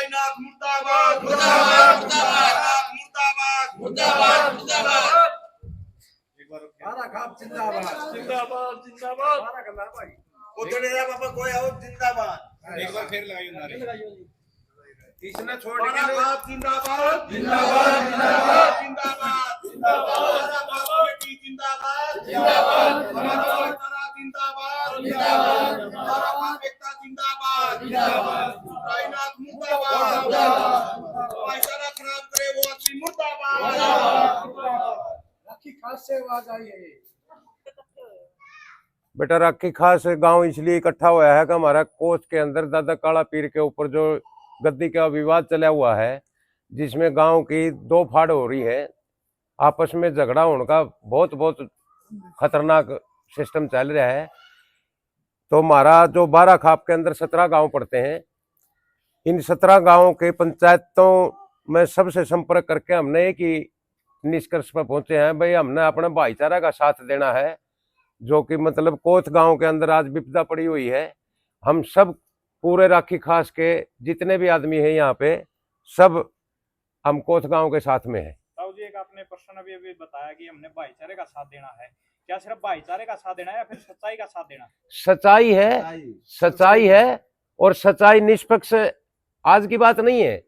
सुराईनाथ मुर्दाबाद मुर्दाबाद मुर्दाबाद मुर्दाबाद मुर्दाबाद मुर्दाबाद। बारा खाप जिंदाबाद जिंदाबाद जिंदाबाद। बारा कला भाई कोतड़ेरा बाबा कोई आओ जिंदाबाद। एक बार फिर लगाइए नारे। इसने छोड़ बारा के खाप जिंदाबाद जिंदाबाद जिंदाबाद जिंदाबाद जिंदाबाद हमारा बाबा बेटी जिंदाबाद जिंदाबाद हमारा बाबा जिंदाबाद जिंदाबाद हमारा बाप एकता जिंदाबाद जिंदाबाद सुराईनाथ मुर्दाबाद भाईचारा खराब करे वो आदमी मुर्दाबाद। राखी खास से आवाज आई है। बेटा राखी खास गांव इसलिए इकट्ठा हुआ है कि हमारा कोच के अंदर दादा काला पीर के ऊपर जो गद्दी का विवाद चला हुआ है, जिसमें गांव की दो फाड़ हो रही है, आपस में झगड़ा होने का बहुत बहुत खतरनाक सिस्टम चल रहा है। तो हमारा जो 12 खाप के अंदर 17 गांव पड़ते हैं, इन 17 गांवों के पंचायतों में सबसे संपर्क करके हमने एक ही निष्कर्ष पर पहुंचे हैं, भाई हमने अपने भाईचारा का साथ देना है। जो कि मतलब कोच गांव के अंदर आज विपदा पड़ी हुई है, हम सब पूरे राखी खास के जितने भी आदमी हैं यहाँ पे, सब हम कोच गांव के साथ में हैं। ताऊ जी, एक आपने प्रश्न अभी अभी बताया कि हमने भाईचारे का साथ देना है। क्या सिर्फ भाईचारे का साथ देना है या फिर सच्चाई का साथ देना है? सच्चाई है, सच्चाई है, और सच्चाई निष्पक्ष आज की बात नहीं है।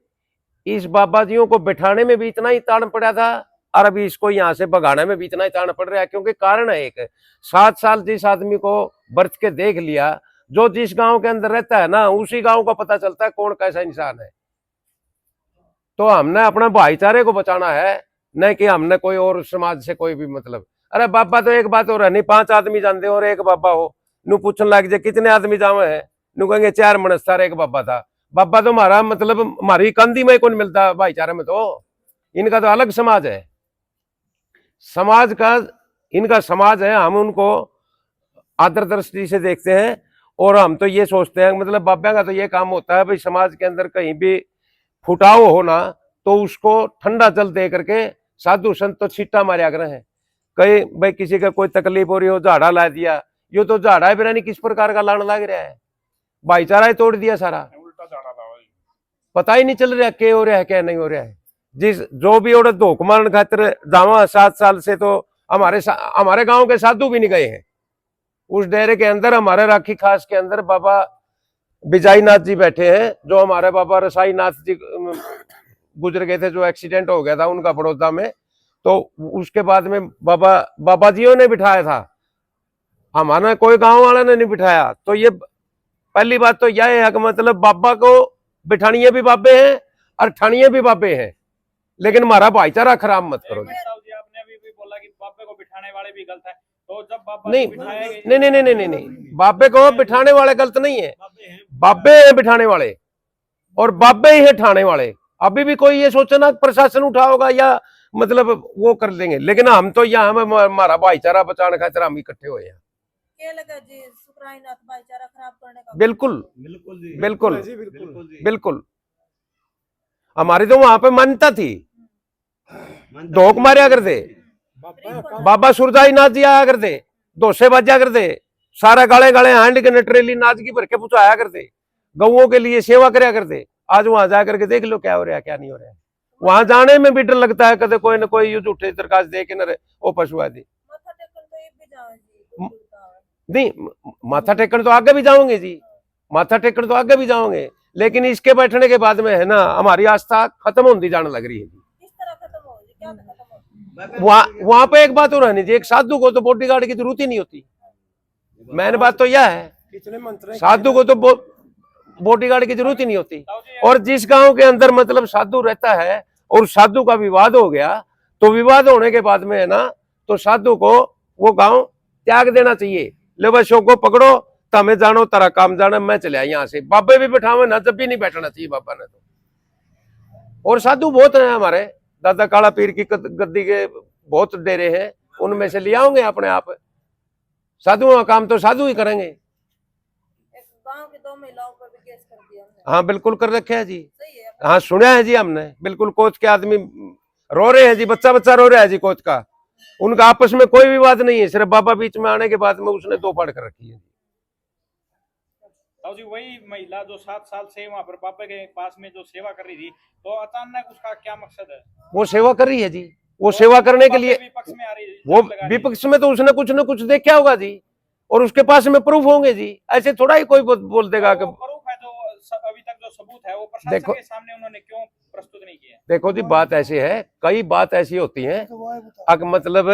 इस बाबा जियों को बिठाने में भी इतना ही ताड़ पड़ा था, और अभी इसको यहाँ से भगाने में भी इतना ही ताड़ पड़ रहा है। क्योंकि कारण है एक, 7 साल जिस आदमी को बरत के देख लिया, जो जिस गांव के अंदर रहता है ना, उसी गांव का पता चलता है कौन कैसा इंसान है। तो हमने अपने भाईचारे को बचाना है, नहीं कि हमने कोई और समाज से कोई भी मतलब। अरे बाबा तो एक बात हो रहा नहीं, 5 आदमी जानते और एक बाबा हो, नू पूछने लग जाए कितने आदमी जावे हैं, नू कहेंगे 4 मनस्तार एक बाबा था। बाबा तो हमारा मतलब हमारी कंधी में कौन मिलता भाईचारे में, तो इनका तो अलग समाज है, समाज का इनका समाज है। हम उनको आदर दृष्टि से देखते हैं, और हम तो ये सोचते हैं, मतलब बाबा का तो ये काम होता है भाई, समाज के अंदर कहीं भी फुटाव हो ना, तो उसको ठंडा जल दे करके साधु संत तो छीटा मारे आग्रह है। कहीं भाई किसी का कोई तकलीफ हो रही हो, झाड़ा ला दिया, यो तो झाड़ा है बिना नहीं किस प्रकार का लाने लग रहा है, भाईचारा ही तोड़ दिया सारा, उल्टा झाड़ा था भाई। पता ही नहीं चल रहा क्या हो रहा है क्या नहीं हो रहा है। जिस जो भी और धोख मारने खातिर जावा 7 साल से, तो हमारे गांव के साधु भी नहीं गए हैं उस डेरे के अंदर। हमारे राखी खास के अंदर बाबा बिजाईनाथ जी बैठे हैं, जो हमारे बाबा रसाईनाथ जी गुजर गए थे, जो एक्सीडेंट हो गया था उनका बड़ौदा में। तो उसके बाद में बाबा जियों ने बिठाया था, हमारा कोई गांव वाला ने नहीं बिठाया। तो ये पहली बात तो यह है कि मतलब बाबा को बिठानिए भी बाबे हैं और ठानिए भी बाबे हैं, लेकिन हमारा भाईचारा खराब मत करो। ताऊ जी, आपने अभी भी बोला कि बाबे को बिठाने वाले भी गलत है, तो जब बाबा नहीं को बिठाया गया- नहीं नहीं नहीं नहीं नहीं, बाबे को बिठाने वाले गलत नहीं है, बाबे हैं बिठाने वाले और बाबे ही है ठाने वाले। अभी भी कोई ये सोचना प्रशासन उठा होगा या मतलब वो कर देंगे, लेकिन हम तो यहाँ हमारा भाईचारा बचाने खातिर हम इकट्ठे हुए हैं। क्या लगा जी सुराईनाथ भाईचारा खराब करने का? बिल्कुल बिल्कुल जी, बिल्कुल जी बिल्कुल जी। बिल्कुल, हमारी तो वहां पे मान्यता थी, धोख मारिया करते, बाबा सुरदाई नाथ जी आया करते, दोसे बाजा करते, सारा गाले गाले हांड के नटरेली नाच की भर के पुचाया करते, गऊओं के लिए सेवा कराया करते। आज वहां जाकर के देख लो क्या हो रहा है क्या नहीं हो रहा है। वहां जाने में भी डर लगता है, कदे कोई न कोई यूं झूठे दरखास्त दे के न वो पशु आदि माथा टेकन तो ये भी जाओ जी, नहीं, माथा टेकन तो आगे भी जाओगे जी, माथा टेकन तो आगे भी जाओगे, लेकिन इसके बैठने के बाद में है ना, हमारी आस्था खत्म होती जाने लग रही है जी। किस तरह खत्म हो जी? क्या खत्म हो? वहां पे एक बात हो रहनी जी, एक साधु को तो बॉडीगार्ड की जरूरत ही नहीं होती। मैंने बात तो यह है, कितने मंत्र हैं? साधु को तो बॉडीगार्ड की जरूरत ही नहीं होती। ताऊ जी, और जिस गांव के अंदर मतलब साधु रहता है और साधु का विवाद हो गया, तो विवाद होने के बाद में है ना, तो साधु को वो गांव त्याग देना चाहिए। ले बस को पकड़ो, तमें जानो तारा काम जाना, मैं चले यहाँ से। बाबे भी बैठावे ना, जब भी नहीं बैठना चाहिए बाबा ने तो। और साधु बहुत है हमारे, दादा काला पीर की गद्दी के बहुत डेरे हैं, उनमें से ले आओगे अपने आप। साधुओं का काम तो साधु ही करेंगे। एक गांव की 2 महिलाओं पर भी केस कर दिया हमने। हाँ बिल्कुल कर रखे है जी, सही है। हाँ सुना है जी हमने, बिल्कुल। कोच के आदमी रो रहे हैं जी, बच्चा बच्चा रो रहा है जी कोच का। उनका आपस में कोई विवाद नहीं है, सिर्फ बाबा बीच में आने के बाद में उसने 2 फाड़ कर रखी है। ताऊ जी वही महिला जो 7 साल से वहां पर पापा के पास में जो सेवा कर रही थी, तो अचानक उसका क्या मकसद है? वो सेवा कर रही है जी, वो सेवा करने के लिए विपक्ष में आ रही है, वो लगा रही है। विपक्ष में तो उसने कुछ न कुछ देखा होगा जी, और उसके पास में प्रूफ होंगे जी। ऐसे थोड़ा ही कोई बोल देगा कि वो प्रूफ है जो अभी तक जो सबूत है वो प्रशासन देखो- के सामने उन्होंने क्यों प्रस्तुत नहीं किए? देखो जी, बात ऐसी है, कई बात ऐसी होती है, अगर मतलब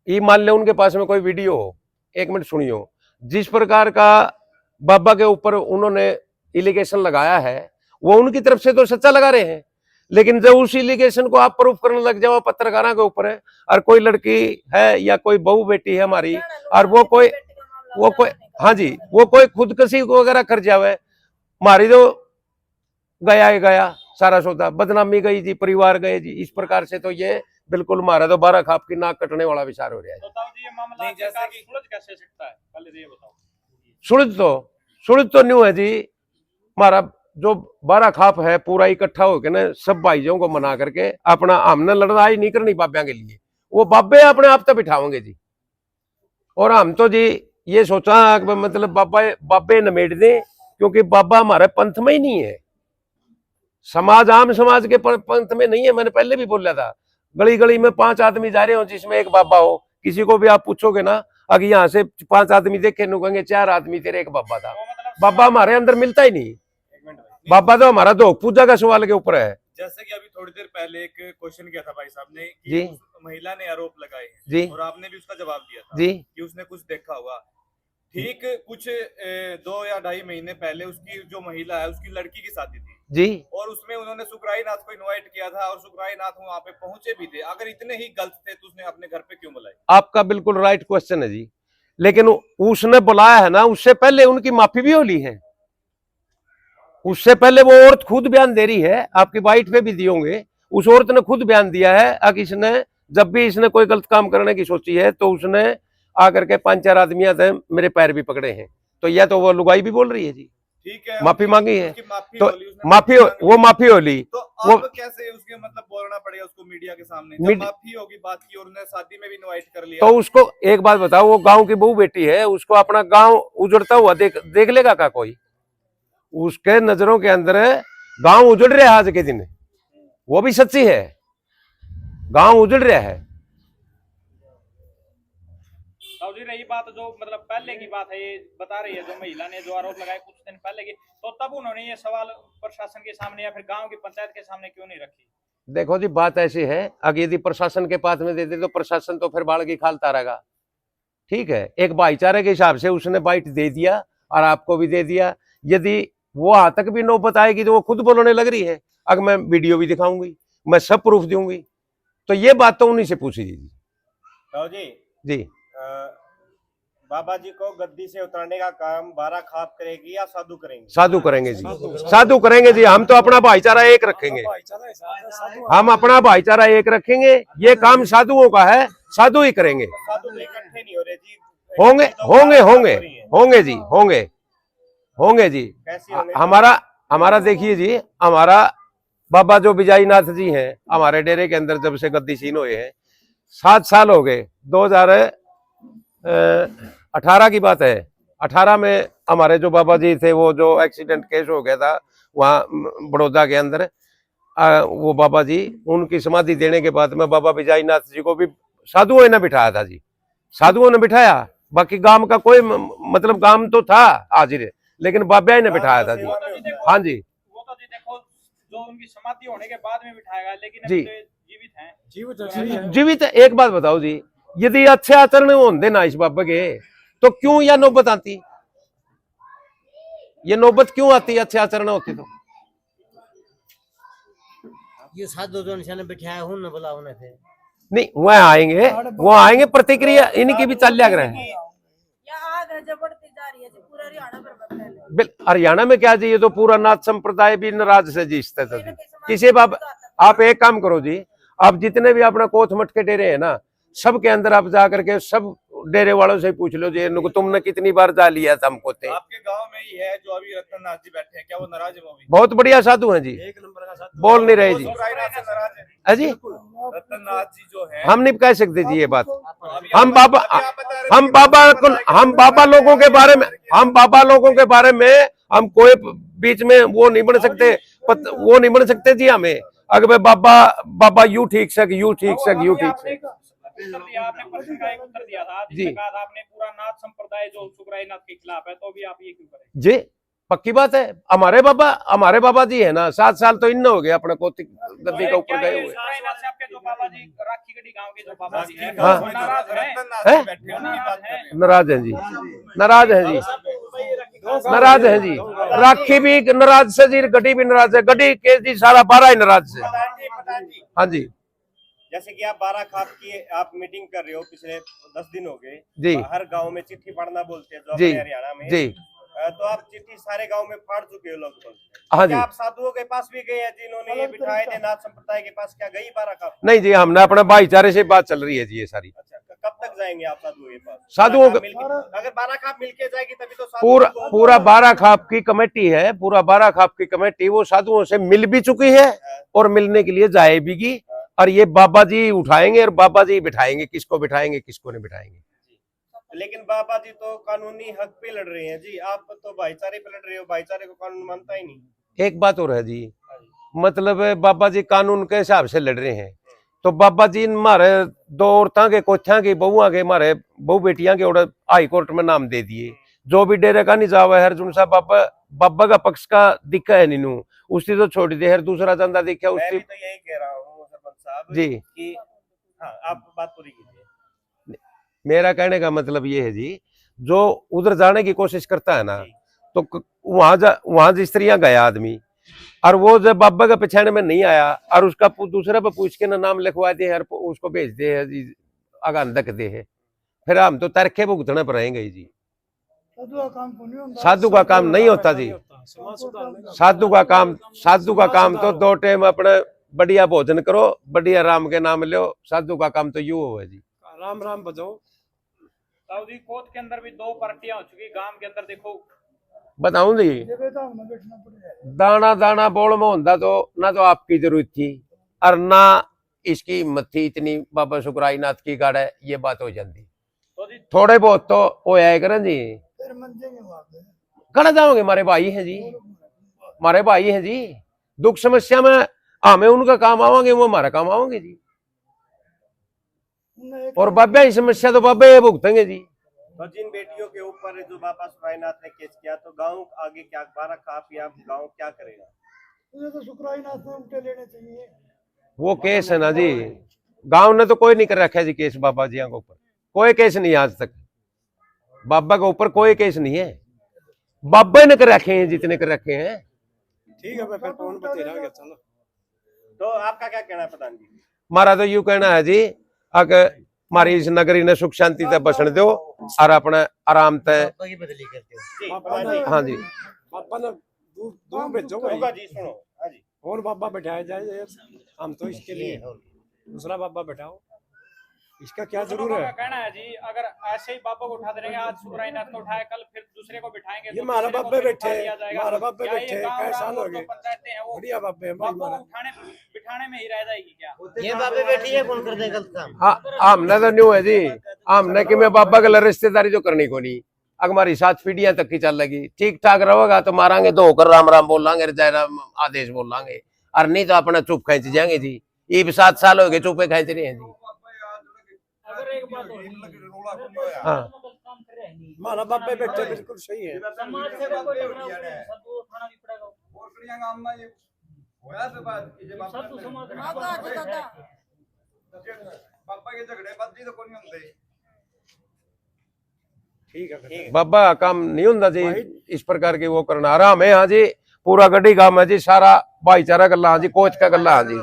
ये मान ले उनके पास में कोई वीडियो हो, 1 मिनट सुनियो, जिस प्रकार का बाबा के ऊपर उन्होंने एलिगेशन लगाया है वो उनकी तरफ से तो सच्चा लगा रहे हैं, लेकिन जब उस एलिगेशन को आप प्रूफ करने लग जाओ पत्रकारों के ऊपर है, और कोई लड़की है या कोई बहू बेटी है हमारी, और वो कोई हाँ जी, वो कोई खुदकशी वगैरह कर जावे, हमारी तो गया ही गया सारा सौदा, बदनामी गई जी, परिवार गए जी। इस प्रकार से तो ये बिल्कुल हमारा तो 12 खाप की नाक कटने वाला विचार हो रहा है। तो ताऊ जी ये मामला नहीं, जैसे आखिरकार कि- सुलझ कैसे सकता है, पहले ये बताओ। सुलझ तो न्यू है जी, हमारा जो 12 खाप है पूरा इकट्ठा होकर ना सब भाइयों को मना करके अपना, हमने लड़ाई नहीं करनी बाब्या के लिए, वो बाबे अपने आप तक बिठाओगे जी। और हम तो जी ये सोचा कि मतलब बाबे नमेट दें, क्योंकि बाबा हमारे पंथ में ही नहीं है, समाज आम समाज के पंथ में नहीं है। मैंने पहले भी बोला था, गली गली में 5 आदमी जा रहे हो जिसमें एक बाबा हो, किसी को भी आप पूछोगे ना, अगर यहाँ से 5 आदमी देखे कहेंगे 4 आदमी तेरे एक बाबा था। तो मतलब बाबा हमारे अंदर मिलता ही नहीं, एक मिनट भाई। बाबा तो हमारा तो पूजा का सवाल के ऊपर है जैसे कि अभी थोड़ी देर पहले एक क्वेश्चन किया था भाई साहब ने कि जी। उस महिला ने आरोप लगाए हैं जी और आपने भी उसका जवाब दिया था जी कि उसने कुछ देखा होगा। ठीक कुछ 2 या 2.5 महीने पहले उसकी जो महिला है उसकी लड़की की शादी थी जी और उसमें उन्होंने सुकराई नाथ को इनवाइट किया था और सुकराई नाथ वहां पे पहुंचे भी थे। अगर इतने ही गलत थे तो उसने अपने घर पे क्यों बुलाई? आपका बिल्कुल राइट क्वेश्चन है जी, लेकिन उसने बुलाया है ना, उससे पहले उनकी माफी भी हो ली है। उससे पहले वो औरत खुद बयान दे रही है, आपकी बाइट पे भी दिए होंगे, उस औरत ने खुद बयान दिया है। अगर इसने जब भी इसने कोई गलत काम करने की सोची है तो उसने आकर के 5-4 आदमियां थे मेरे पैर भी पकड़े हैं, तो यह तो वो लुगाई भी बोल रही है जी, ठीक है, माफी मांगी है उसकी माफी तो हो ली, उसने वो माफी हो ली। तो वो- अब कैसे उसके मतलब बोलना पड़ेगा उसको मीडिया के सामने? जब मीड- माफी होगी बात की और उन्हें शादी में भी इनवाइट कर लिया तो उसको एक बात बताओ, वो गांव की बहू बेटी है, उसको अपना गांव उजड़ता हुआ देख लेगा का कोई? उसके नजरों के अंदर गांव उजड़ रहा है आज के दिन, वो भी सच्ची है, गांव उजड़ रहा है। ताऊ जी रही बात जो मतलब पहले की बात है, ये बता रही है जो महिला ने जो आरोप लगाए कुछ दिन पहले की, तो तब उन्होंने ये सवाल प्रशासन के सामने या फिर गांव की पंचायत के सामने क्यों नहीं रखी? देखो जी बात ऐसी है, अगर यदि प्रशासन के पास में देते तो प्रशासन तो फिर बाढ़ की खालता रहेगा। ठीक है, एक भाईचारे के हिसाब से उसने बाइट दे दिया और आपको भी दे दिया। यदि वो आज तक भी नौबत आएगी तो वो खुद बोलने लग रही है, अगर मैं वीडियो भी दिखाऊंगी, मैं सब प्रूफ दूंगी, तो ये बात तो उन्हीं से पूछी जी। ताऊ जी जी बाबा जी को गद्दी से उतारने का काम 12 खाप करेगी या साधु करेंगे? साधु करेंगे जी, साधु करेंगे जी। हम तो अपना भाईचारा एक रखेंगे, हम अपना भाईचारा एक रखेंगे, ये काम साधुओं का है, साधु ही करेंगे। साधु तो इकट्ठे नहीं हो रहे जी, होंगे होंगे होंगे होंगे जी, होंगे होंगे जी। कैसे होंगे? हमारा देखिए जी, हमारा बाबा जो विजयनाथ जी हैं, हमारे डेरे के अंदर जब से गद्दी सीन हुए हैं 7 साल हो गए। 2018 की बात है, 18 में हमारे जो बाबा जी थे, वो जो एक्सीडेंट केस हो गया था वहाँ बड़ौदा के अंदर, वो बाबा जी उनकी समाधि देने के बाद में बाबा विजयनाथ जी को भी साधुओं ने बिठाया था जी, साधुओं ने बिठाया। बाकी गांव का कोई मतलब गांव तो था हाजिर, लेकिन बाबा ने बिठाया था जी। हाँ जी, वो तो जी देखो जो उनकी समाधि होने के बाद में बिठाएगा, लेकिन जी। अभी तो जीवित हैं। जीवित। एक बात बताओ जी, यदि अच्छे आचरण होते ना इस बाबा के, तो क्यों यह नौबत आती? ये नौबत क्यों आती? अच्छे आचरण होते तो ये साधु जो निशाने बिठाया हूं न बोला उन्हें थे नहीं, वो आएंगे, प्रतिक्रिया इनकी भी चल लग रहे हैं। यहाँ आग है जो बढ़ती जा रही है जी, पूरा हरियाणा पर फैले। हरियाणा में क्या जी, ये तो पूरा नाथ संप्रदाय भी नाराज से जीतता था जी। किसी बाबा, आप एक काम करो जी, आप जितने भी अपना कोथ मठ के डेरे है ना, सब के अंदर आप जा करके सब डेरे वालों से पूछ लो जी, तुमने कितनी बार जा लिया था हमको थे। आपके गांव में ही है जो अभी रतननाथ जी बैठे हैं, क्या वो नाराज है? वो भी बहुत बढ़िया साधु हैं जी, एक नंबर का साथ बोल नहीं रहे जी। सुकराई नाथ से नाराज है? है जी, रतननाथ जी जो है हम नहीं कह सकते जी ये बात। हम बाबा लोगों के बारे में हम कोई बीच में वो नहीं बन सकते, वो नहीं बन सकते जी हमें। अगर बाबा यू ठीक सक उत्तर दिया आपने, प्रश्न का एक उत्तर दिया था जी। जिसके बाद आपने पूरा नाथ संप्रदाय जो सुकराई नाथ के खिलाफ है, तो भी आप ये क्यों करें? जी पक्की बात है। हमारे बाबा जी है ना, 7 साल तो इन हो गए अपने को गद्दी के ऊपर गए हुए। सुकराई नाथ से आपके जो बाबा जी, राखी गढ़ी गांव के जो बाबा जी हैं, हाँ। वो नाराज हैं? नाराज है जी, नाराज है जी, नाराज है जी। राखी भी नाराज से जी, गड्डी भी नाराज है। गड्डी के जी सारा 12 ही नाराज से। प्रधान जी, हाँ जी जैसे कि आप 12 खाप की आप मीटिंग कर रहे हो, पिछले 10 दिन हो गए जी हर गांव में चिट्ठी पढ़ना बोलते हैं जो जी अपने हरियाणा में। जी। तो आप चिट्ठी सारे गांव में फाड़ चुके हो लगभग। हाँ जी। क्या आप साधुओं के पास भी गए हैं जिन्होंने ये बिठाए थे नाथ संप्रदाय के पास? क्या गई 12 खाप? नहीं जी, हमने अपने भाईचारे से बात चल रही है जी ये सारी। अच्छा, कब तक जाएंगे आप साधुओं के पास? साधुओं अगर 12 खाप मिलके जाएगी तभी तो पूरा 12 खाप की कमेटी है, पूरा 12 खाप की कमेटी वो साधुओं से मिल भी चुकी है और मिलने के लिए जाएगी। और ये बाबा जी उठाएंगे और बाबा जी बिठाएंगे, किसको बिठाएंगे किसको नहीं बिठाएंगे। लेकिन बाबा जी तो कानूनी हक पे लड़ रहे हैं जी, आप तो भाईचारे पे लड़ रहे हो। भाईचारे को कानून मानता ही नहीं। एक बात और है जी, मतलब बाबा जी कानून के हिसाब से लड़ रहे हैं, तो बाबा जी हमारे 2 औरतां के कोठियां के बहुआ के हमारे बहु बेटियां के और हाई कोर्ट में नाम दे दिए। जो भी डेरे का नहीं जावा है जुन सा बाबा का पक्ष का दिखा है नीनू, उसकी तो छोड़ दे हर दूसरा चंदा देखा मैं उसकी भी तो यही कह रहा हूँ सरपंच साहब जी। कि हाँ, आप बात पूरी कीजिए। मेरा कहने का मतलब ये है जी, जो उधर जाने की कोशिश करता है ना, तो वहां जिस स्त्रियां गया आदमी और वो जब बाबा के पिछाने में नहीं आया और उसका दूसरे पे पूछ के ना नाम लिखवा दे और उसको भेज दे है जी, आगान धक दे है, फिर हम तो तरखे भुगतने पर रहेंगे ही जी। साधु का काम नहीं होता जी। साधु का काम तो 2 टाइम अपने बढ़िया भोजन करो, बढ़िया राम के नाम लो। साधु का काम तो यू हो है जी, राम राम बजाओ। ताऊ जी, कोट के अंदर भी 2 पार्टियां हो चुकी, गांव के अंदर देखो। बताऊं जी, दाना दाना बोल में होता तो ना तो आपकी जरूरत थी और ना इसकी हिम्मत थी इतनी बाबा सुकराई नाथ की गाड़ है, ये बात हो जाती। तो जी थोड़े बहुत तो हो आए करें जी, कड़ा जाओगे। हमारे भाई हैं जी, हमारे भाई हैं जी। दुख समस्या में हमें उनका काम आवांगे, वो हमारा काम आवांगे जी। और बाबा की समस्या तो बाबा ये भुगतेंगे जी। तो जिन बेटियों के ऊपर जो बाबा सुकराई नाथ ने केस किया, तो गांव आगे क्या 12 खाप या गांव क्या करेगा? तो सुकराई नाथ में उल्टे लेने चाहिए। वो केस है ना जी, गांव ने तो कोई नहीं कर रखा है जी केस बाबा जी के ऊपर। कोई केस नहीं आज तक बाबा के ऊपर, कोई केस नहीं है। बाबा ने कर रखे हैं जितने कर रखे हैं। ठीक है, मैं फिर फोन पे तेरा गया। चलो, तो आपका क्या कहना है प्रधान जी? हमारा तो यूं कहना है जी, अगर हमारी इस नगरी ने सुख शांति से बसने दो और अपने आराम से। पापा की बदली करते हो। जी प्रधान जी, हाँ जी, पापा ने दूर भेजो होगा जी, सुनो। हाँ जी, और बाबा बैठाया जाए, हम तो इसके लिए दूसरा बाबा बैठाओ, इसका क्या जरूर बाबा है? का कहना है जी, अगर ऐसे ही बाबा को उठाते रहेंगे, आज सुकराई नाथ को उठाए, कल फिर दूसरे को बिठाएंगे, ये तो मारा दूसरे को बाबे फिर बैठे, उठा दिया जाएगा। मारा बाबे क्या ये बैठे, गाँव कई साल गाँव हो जो गए। पंचायतें हैं वो बढ़िया बाबे बाबा को उठाने बिठाने में ही रह जाएगी क्या? ये बाबे बैठी है, कौन कर दे गलत काम? हाँ हमने तो न्यू है जी, हमने कि मैं बाबा के लिए रिश्तेदारी जो करनी को नहीं। अगर हमारी 7 पीढ़ियां तक की चल लगी, ठीक ठाक रहेगा तो मारांगे, 2 होकर राम राम बोल लांगे, जय राम आदेश बोल लांगे, और नहीं तो अपना चुप खींच जाएंगे जी। ये भी 7 साल हो गए चुपे खींच रहे हैं जी। अगर एक बात हाँ मारा बाबे बैठे बिल्कुल सही है। समाज से कोई टकराव नहीं, सबको उठाना भी पड़ेगा। सब समाज ठीक है फिर। बाबा का काम नहीं होता जी इस प्रकार की वो करना। आराम है हाँ जी, पूरा गड्डी काम है जी, सारा भाईचारा गल्ला हाँ जी, कोच का गल्ला हाँ जी।